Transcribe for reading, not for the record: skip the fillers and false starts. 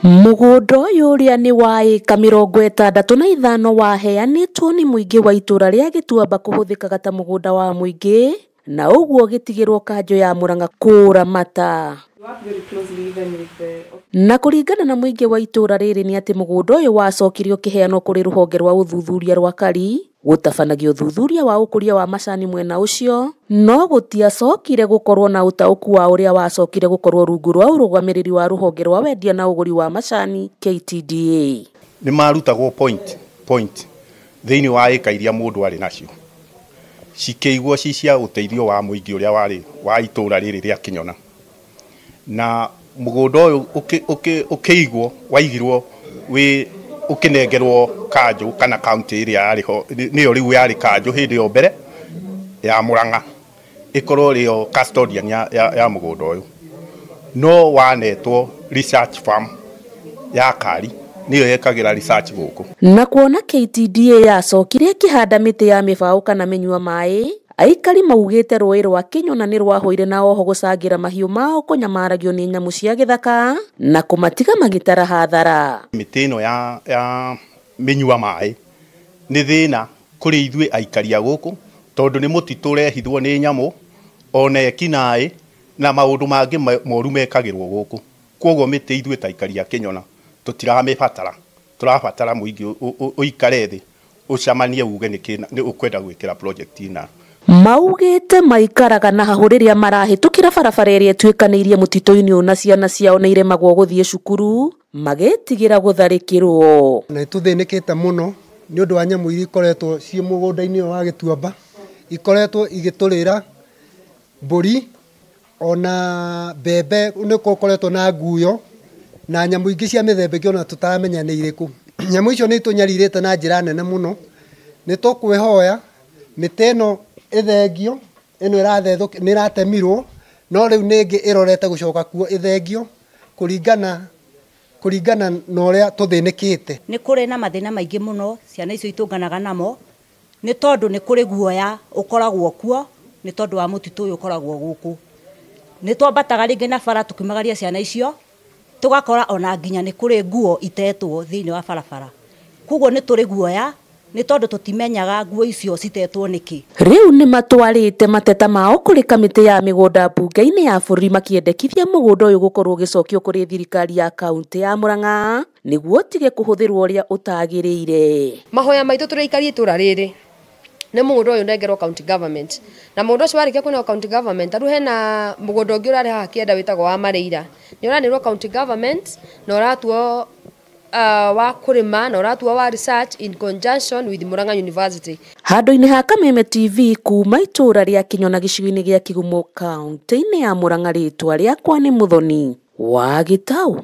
Mũgũnda ũyũ ũrĩa nĩ wa ĩka 65 waheanĩtwo nĩ mũingĩ wa itũra rĩa Gĩtuamba kũhũthĩkaga ta mũgũnda wa mũingĩ, na ũguo gĩtigĩrwo kanjũ ya Mũrang'a kũramata. Na kũringana na mũingĩ wa itũra rĩrĩ nĩ atĩ mũgũnda ũyũ wacokirio kĩheanwo kũrĩ rũhonge rwa ũthuthuria rwa KARI gũtabanagio ũthuthuria wa ũkũria wa macani mwena ũcio, no gũtiacokire gũkorwo na ũtaũku wa ũrĩa wacokire gũkorwo rungu rwa ũrũgamĩrĩri wa rũhonge rwa wendia na ũgũri wa macani KTDA. Nĩ marutagwo point thĩinĩ wa ĩka iria mũndũ arĩ nacio, cikĩigwo ci cia ũteithio wa mũingĩ ũrĩa warĩ wa itũra rĩrĩ rĩa Kĩnyona, na mũgũnda ũyũ ũkĩigwo waigirwo ũkĩnengerwo kanjũ kana kaunti ĩrĩa yarĩho nĩyo rĩu yarĩ kanjũ hĩndĩ ĩyo mbere ya Mũrang'a ĩkorwo rĩyo custodian ya mũgũnda ũyũ, no wanetwo research farm ya KARI nĩyo yekagĩra research gũkũ. Na kuona KTDA yacokire ĩkĩhanda mĩtĩ ya mĩbaũ kana mĩnyua maĩ, aikari maugĩte rũĩ rwa Kĩnyona nĩ rwahũire na oho gũcangĩra mahiũ mao kũnyamaragio nĩ nyamũ cia gĩthaka na kũmatiga magĩtara hathara. Mĩtĩ ĩno ya mĩnyua maĩ nĩ thĩna kũrĩ ithuĩ aikari a gũkũ, tondũ nĩ mũtitũ ũrehithwo nĩ nyamũ ona ekinaĩ na maũndũ mangĩ moru mekagĩrwo gũkũ. Koguo mĩtĩ ithuĩ ta aikari a Kĩnyona tũtiramĩbatara, tũrabatara mũingĩ ũikare thĩ ũcamanie uge nĩ ũkwenda gwĩkĩra project ĩna. Maugĩte maikaraga na hahũ rĩrĩa marahĩtũkĩra barabara ĩrĩa ĩtuĩkanĩirie mũtitũ-inĩ ũyũ na ciana ciao nĩ iremagwo gũthiĩ cukuru magĩtigĩra gũtharĩkĩrwo. Na tũthĩnĩkĩte mũno nĩ ũndũ wa nyamũ iria ikoretwo ciĩ mũgũnda-inĩ ũyũ wa Gĩtuamba, ikoretwo igĩtũrĩra mbũri ona mbembe, nĩ gũkoretwo na nguyo na nyamũ ingĩ cia mĩthemba ĩngĩ ona tũtaramenya nĩ irĩkũ. Nyamũ icio nĩ itũnyarirĩte na njĩra nene mũno, nĩ tũkwĩhoya mĩtĩ ĩno ĩthengio, ĩno nĩ ĩratemirwo, no rĩu nĩngĩ ĩrorete gũcoka kuo ĩthengio kũringana na ũrĩa tũthĩnĩkĩte. Nĩ kũrĩ na mathĩna maingĩ mũno ciana icio itũnganaga namo, nĩ tondũ nĩ kũrĩ guoya ũkoragwo kuo nĩ tondũ wa mũtitũ ũyũ ũkoragwo gũkũ. Nĩ twambataga rĩngĩ na bara tũkĩmagaria ciana icio, tũgakora ona nginya nĩ kũrĩ nguo itetwo thĩinĩ wa barabara. Koguo nĩ tũrĩ guoya nĩ tondũ tũtimenyaga nguo icio citetwo nĩkĩ. Rĩu nĩ matwarĩte mateta mao kũrĩ kamĩtĩ ya mĩgũnda mbunge-inĩ ya bũrũri makĩendekithia mũgũnda ũyũ gũkorwo ũgĩcokio kũrĩ thirikari ya kaunti ya Mũrang'a nĩguo ũtige kũhũthĩrwo ũrĩa ũtagĩrĩire. Mahoya maitũ tũraikaria itũra rĩrĩ nĩ mũgũnda ũyũ nengerwo county government, na mũgũnda ũcio warĩkia kũneo county government, tarĩu hena mũgũnda ũngĩ ũrarĩ haha Kĩenda wĩtagwo wa Marĩira, nĩ ũranĩrwo county government na ũratuo wa kũrĩma na ũratuo wa research in conjunction with Mũrang'a University. Handũ-inĩ ha Kameme TV kuma itũra rĩa Kĩnyona gĩcigo-inĩ gĩa Kĩgumo kaunti-inĩ ya Mũrang'a, rĩtwa rĩakwa nĩ Mũthoni wa Gĩtaũ.